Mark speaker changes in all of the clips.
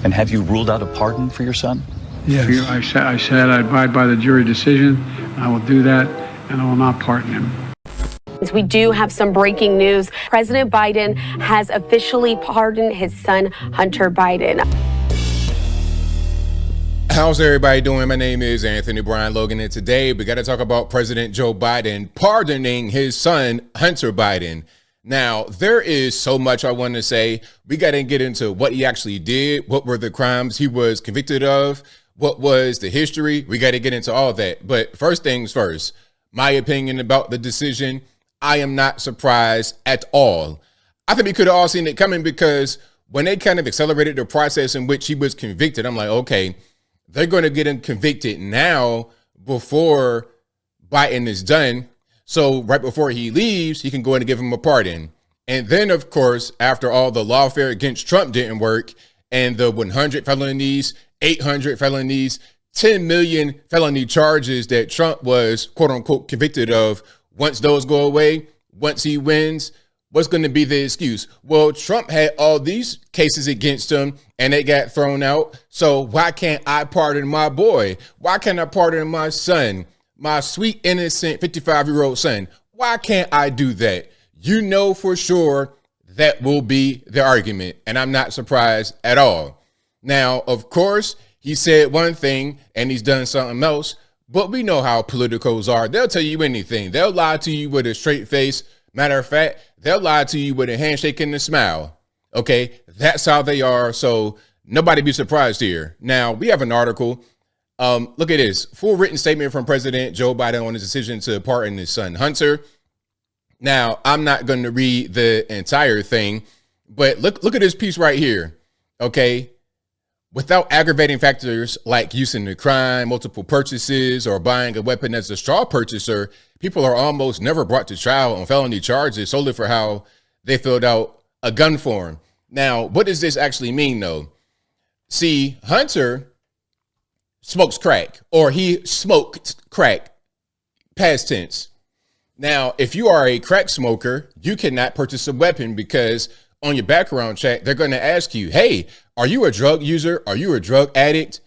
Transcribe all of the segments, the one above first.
Speaker 1: And have you ruled out a pardon for your son?
Speaker 2: Yes. I said I abide by the jury decision. I will do that, and I will not pardon him.
Speaker 3: We do have some breaking news. President Biden has officially pardoned his son, Hunter Biden.
Speaker 4: How's everybody doing? My name is Anthony Brian Logan, and today we got to talk about President Joe Biden pardoning his son, Hunter Biden. Now, there is so much I want to say. We got to get into what he actually did. What were the crimes he was convicted of? What was the history? We got to get into all that. But first things first, my opinion about the decision, I am not surprised at all. I think we could have all seen it coming because when they kind of accelerated the process in which he was convicted, I'm like, okay, they're going to get him convicted now before Biden is done. So right before he leaves, he can go in and give him a pardon. And then, of course, after all the lawfare against Trump didn't work and the 100 felonies, 800 felonies, 10 million felony charges that Trump was, quote unquote, convicted of, once those go away, once he wins, what's going to be the excuse? Well, Trump had all these cases against him and they got thrown out. So why can't I pardon my boy? Why can't I pardon my son? My sweet, innocent 55-year-old son. Why can't I do that? You know for sure that will be the argument, and I'm not surprised at all. Now, of course, he said one thing and he's done something else, but we know how politicals are. They'll tell you anything. They'll lie to you with a straight face. Matter of fact, they'll lie to you with a handshake and a smile. Okay, that's how they are, so nobody be surprised here. Now, we have an article. Look at this full written statement from President Joe Biden on his decision to pardon his son, Hunter. Now, I'm not going to read the entire thing, but look at this piece right here. Okay. Without aggravating factors like using the crime, multiple purchases, or buying a weapon as a straw purchaser, people are almost never brought to trial on felony charges solely for how they filled out a gun form. Now, what does this actually mean, though? See, Hunter smokes crack, or he smoked crack, past tense. Now, if you are a crack smoker, you cannot purchase a weapon because on your background check, they're going to ask you, hey, are you a drug user? Are you a drug addict?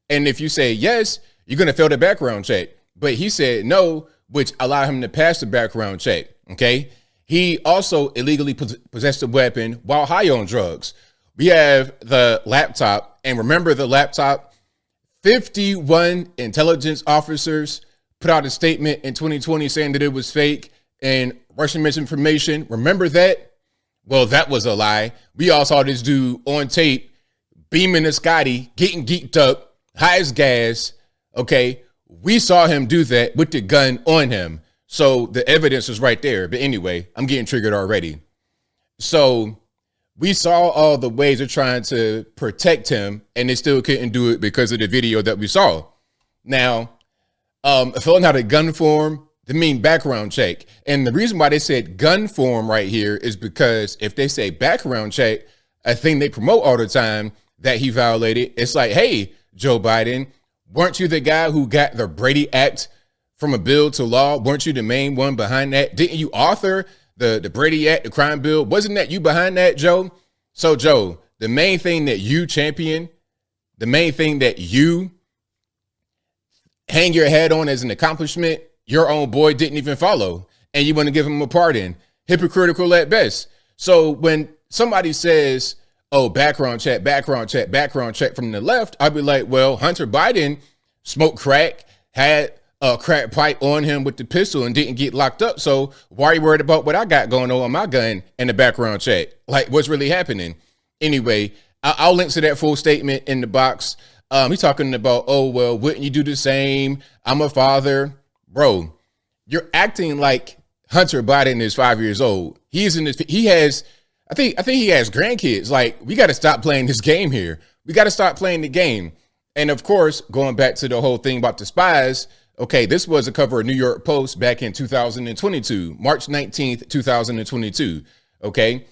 Speaker 4: And if you say yes, you're going to fail the background check. But he said no, which allowed him to pass the background check. Okay. He also illegally possessed a weapon while high on drugs. We have the laptop, and remember the laptop. 51 intelligence officers put out a statement in 2020 saying that it was fake and Russian misinformation. Remember that? Well, that was a lie. We all saw this dude on tape, beaming a Scotty, getting geeked up, high as gas. Okay. We saw him do that with the gun on him. So the evidence is right there. But anyway, I'm getting triggered already. So we saw all the ways they're trying to protect him, and they still couldn't do it because of the video that we saw. Now, filling out a gun form, they mean background check. And the reason why they said gun form right here is because if they say background check, a thing they promote all the time that he violated, it's like, hey, Joe Biden, weren't you the guy who got the Brady Act from a bill to law? Weren't you the main one behind that? Didn't you author the Brady Act, the crime bill? Wasn't that you behind that, Joe? So, Joe, the main thing that you champion, the main thing that you hang your head on as an accomplishment, your own boy didn't even follow, and you want to give him a pardon. Hypocritical at best. So when somebody says, oh, background check from the left, I'd be like, well, Hunter Biden smoked crack, had a crack pipe on him with the pistol and didn't get locked up. So why are you worried about what I got going on my gun and the background check? Like, what's really happening? Anyway, I'll link to that full statement in the box. He's talking about, oh, well, wouldn't you do the same? I'm a father. Bro, you're acting like Hunter Biden is 5 years old. I think he has grandkids. Like, we got to stop playing this game here. We got to stop playing the game. And of course, going back to the whole thing about the spies, okay, this was a cover of New York Post back in 2022, March 19th, 2022. Okay.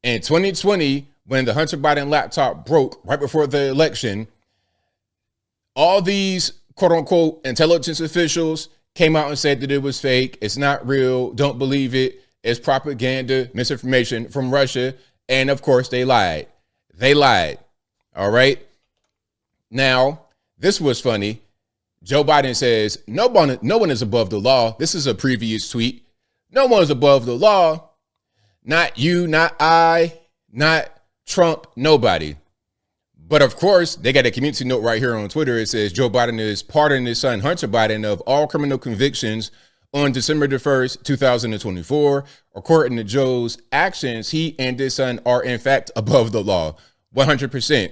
Speaker 4: In 2020, when the Hunter Biden laptop broke right before the election, all these quote unquote intelligence officials came out and said that it was fake. It's not real. Don't believe it. It's propaganda, misinformation from Russia. And of course, they lied. All right. Now, this was funny. Joe Biden says, no one is above the law. This is a previous tweet. No one is above the law. Not you, not I, not Trump, nobody. But of course, they got a community note right here on Twitter. It says Joe Biden is pardoning his son, Hunter Biden, of all criminal convictions on December the 1st, 2024. According to Joe's actions, he and his son are in fact above the law, 100%.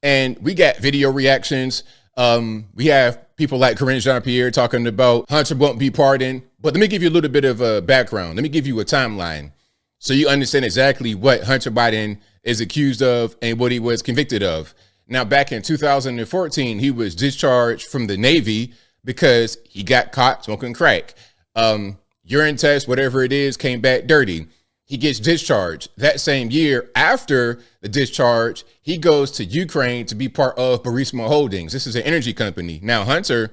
Speaker 4: And we got video reactions. We have people like Corinne Jean-Pierre talking about Hunter won't be pardoned. But let me give you a little bit of a background. Let me give you a timeline so you understand exactly what Hunter Biden is accused of and what he was convicted of. Now, back in 2014, he was discharged from the Navy because he got caught smoking crack. Urine test, whatever it is, came back dirty. He gets discharged. That same year, after the discharge, he goes to Ukraine to be part of Burisma Holdings. This is an energy company. Now, Hunter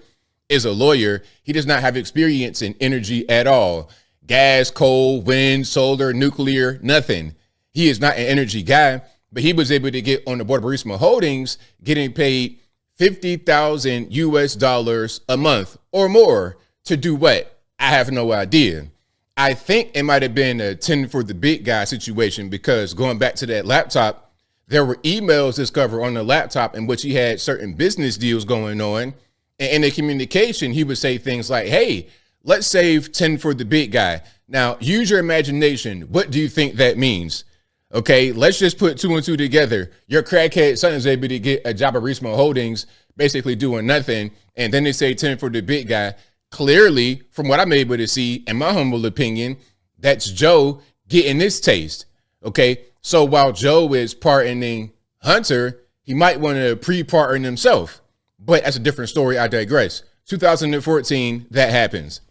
Speaker 4: is a lawyer. He does not have experience in energy at all. Gas, coal, wind, solar, nuclear, nothing. He is not an energy guy, but he was able to get on the board of Burisma Holdings, getting paid $50,000 a month or more to do what? I have no idea. I think it might have been a 10 for the big guy situation, because going back to that laptop, there were emails discovered on the laptop in which he had certain business deals going on. And in the communication, he would say things like, hey, let's save 10 for the big guy. Now, use your imagination. What do you think that means? Okay, let's just put two and two together. Your crackhead son is able to get a job at Burisma Holdings, basically doing nothing. And then they say 10 for the big guy. Clearly, from what I'm able to see, in my humble opinion, that's Joe getting this taste. Okay, so while Joe is pardoning Hunter, he might want to pre-pardon himself. But that's a different story. I digress. 2014, that happens.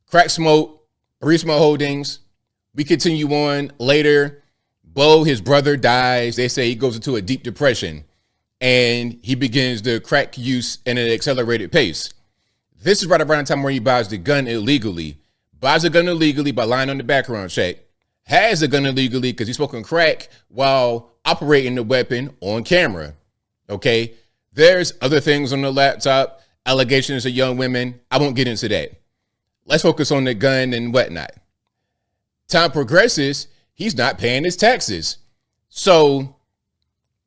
Speaker 4: Crack smoke, Burisma Holdings. We continue on later. Bo, his brother, dies. They say he goes into a deep depression and he begins the crack use at an accelerated pace. This is right around the time where he buys the gun illegally. Buys a gun illegally by lying on the background check. Has a gun illegally because he's smoking crack while operating the weapon on camera. Okay. There's other things on the laptop, allegations of young women. I won't get into that. Let's focus on the gun and whatnot. Time progresses, he's not paying his taxes. So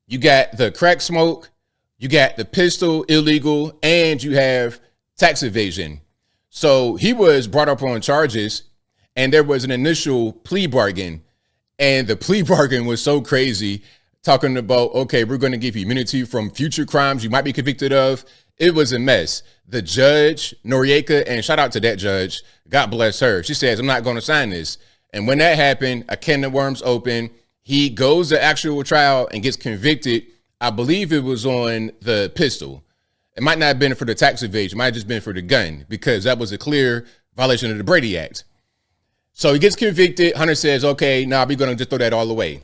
Speaker 4: you got the crack smoke, you got the pistol illegal, and you have tax evasion. So he was brought up on charges, and there was an initial plea bargain. And the plea bargain was so crazy, talking about, okay, we're going to give you immunity from future crimes you might be convicted of. It was a mess. The judge, Noriega, and shout out to that judge, God bless her. She says, I'm not going to sign this. And when that happened, a can of worms open. He goes to actual trial and gets convicted. I believe it was on the pistol. It might not have been for the tax evasion. It might have just been for the gun, because that was a clear violation of the Brady Act. So he gets convicted. Hunter says, okay, nah, we're going to just throw that all away.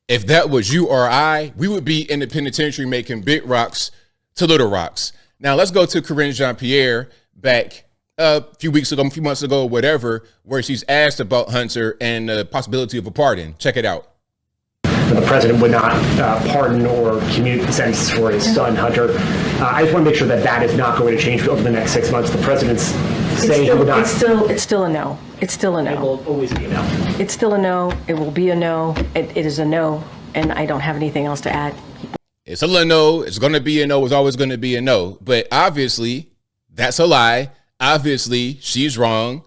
Speaker 4: If that was you or I, we would be in the penitentiary making big rocks to little rocks. Now let's go to Corinne Jean-Pierre back a few weeks ago, a few months ago, whatever, where she's asked about Hunter and the possibility of a pardon. Check it out.
Speaker 5: The president would not pardon or commute sentences for his son, Hunter. I just want to make sure that that is not going to change over the next 6 months. The president's saying he would not.
Speaker 6: It's still a no. It's still a no.
Speaker 5: It will always be a no.
Speaker 6: It's still a no. It will be a no. It is a no, and I don't have anything else to add.
Speaker 4: It's still a no. It's going to be a no. It's always going to be a no. But obviously, that's a lie. Obviously, she's wrong.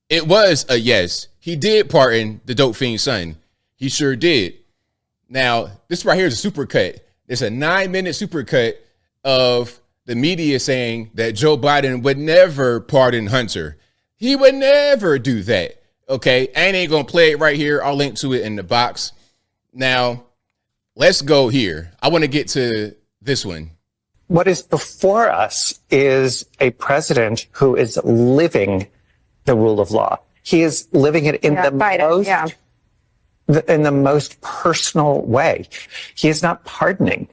Speaker 4: It was a yes. He did pardon the dope fiend's son. He sure did. Now, this right here is a supercut. It's a 9-minute supercut of the media saying that Joe Biden would never pardon Hunter. He would never do that. Okay, I ain't going to play it right here. I'll link to it in the box. Now, let's go here. I want to get to this one.
Speaker 7: What is before us is a president who is living the rule of law. He is living it in the most personal way. He is not pardoning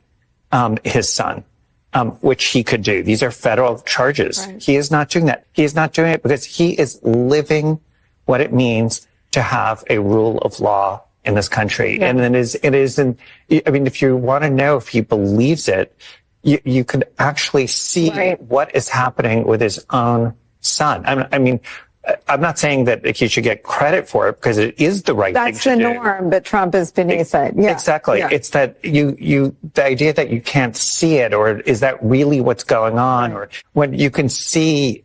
Speaker 7: his son, which he could do. These are federal charges. Right. He is not doing that. He is not doing it because he is living what it means to have a rule of law in this country.
Speaker 6: Yeah.
Speaker 7: And it isn't, I mean, if you want to know if he believes it, you could actually see what is happening with his own son. I mean, I'm not saying that he should get credit for it because it is the right thing to do.
Speaker 8: That's the norm, but Trump is beneath it. Yeah.
Speaker 7: Exactly.
Speaker 8: Yeah.
Speaker 7: It's that the idea that you can't see it, or is that really what's going on? Or when you can see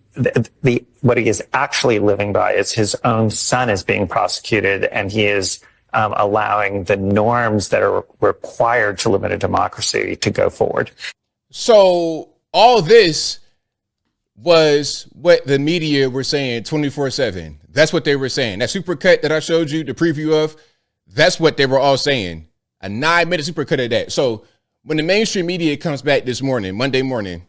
Speaker 7: what he is actually living by is his own son is being prosecuted, and he is allowing the norms that are required to live in a democracy to go forward.
Speaker 4: So all this was what the media were saying 24/7. That's what they were saying. That supercut that I showed you the preview of, that's what they were all saying. A 9-minute supercut of that. So when the mainstream media comes back this morning, Monday morning,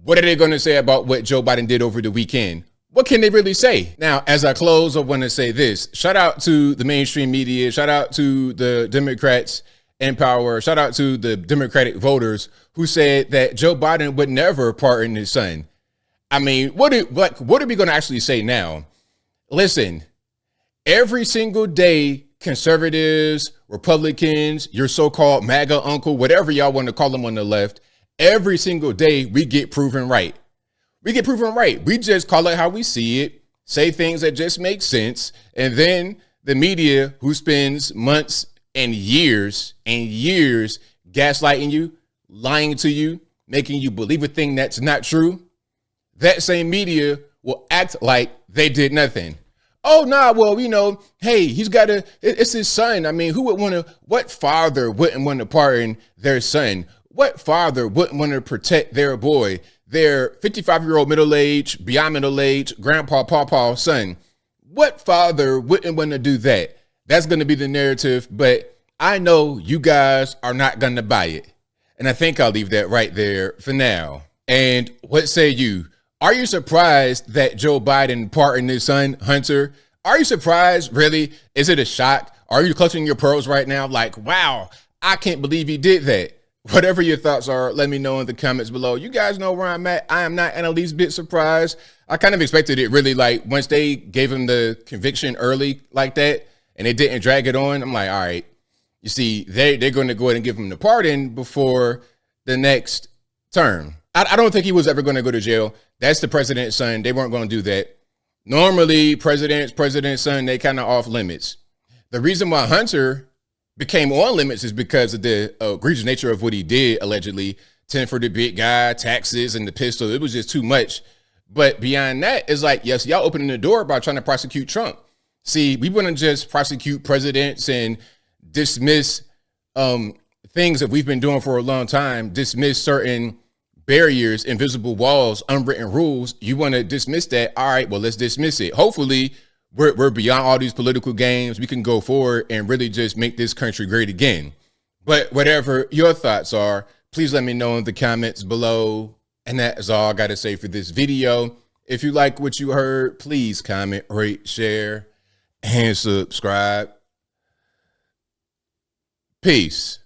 Speaker 4: what are they going to say about what Joe Biden did over the weekend? What can they really say? Now, as I close, I want to say this. Shout out to the mainstream media. Shout out to the Democrats in power. Shout out to the Democratic voters who said that Joe Biden would never pardon his son. I mean, what are we going to actually say now? Listen, every single day, conservatives, Republicans, your so-called MAGA uncle, whatever y'all want to call them on the left, every single day we get proven right. We get proven right. We just call it how we see it, say things that just make sense, and then the media, who spends months and years gaslighting you, lying to you, making you believe a thing that's not true, that same media will act like they did nothing. Oh, nah, well, you know, hey, it's his son. I mean, what father wouldn't want to pardon their son? What father wouldn't want to protect their boy, their 55-year-old middle-aged, beyond middle-aged, grandpa, pawpaw son? What father wouldn't want to do that? That's going to be the narrative, but I know you guys are not going to buy it. And I think I'll leave that right there for now. And what say you? Are you surprised that Joe Biden pardoned his son, Hunter? Are you surprised? Really? Is it a shock? Are you clutching your pearls right now? Like, wow, I can't believe he did that. Whatever your thoughts are, let me know in the comments below. You guys know where I'm at. I am not in the least bit surprised. I kind of expected it, really, like once they gave him the conviction early like that and they didn't drag it on, I'm like, all right, you see, they're going to go ahead and give him the pardon before the next term. I don't think he was ever going to go to jail. That's the president's son. They weren't going to do that. Normally, president's son, they kind of off limits. The reason why Hunter became on limits is because of the egregious nature of what he did, allegedly. 10 for the big guy, taxes, and the pistol. It was just too much. But beyond that, it's like, yes, y'all opening the door by trying to prosecute Trump. See, we wouldn't just prosecute presidents and dismiss things that we've been doing for a long time, dismiss certain barriers, invisible walls, unwritten rules. You want to dismiss that? All right, well, let's dismiss it. Hopefully, we're beyond all these political games. We can go forward and really just make this country great again. But whatever your thoughts are, please let me know in the comments below. And that is all I got to say for this video. If you like what you heard, please comment, rate, share, and subscribe. Peace.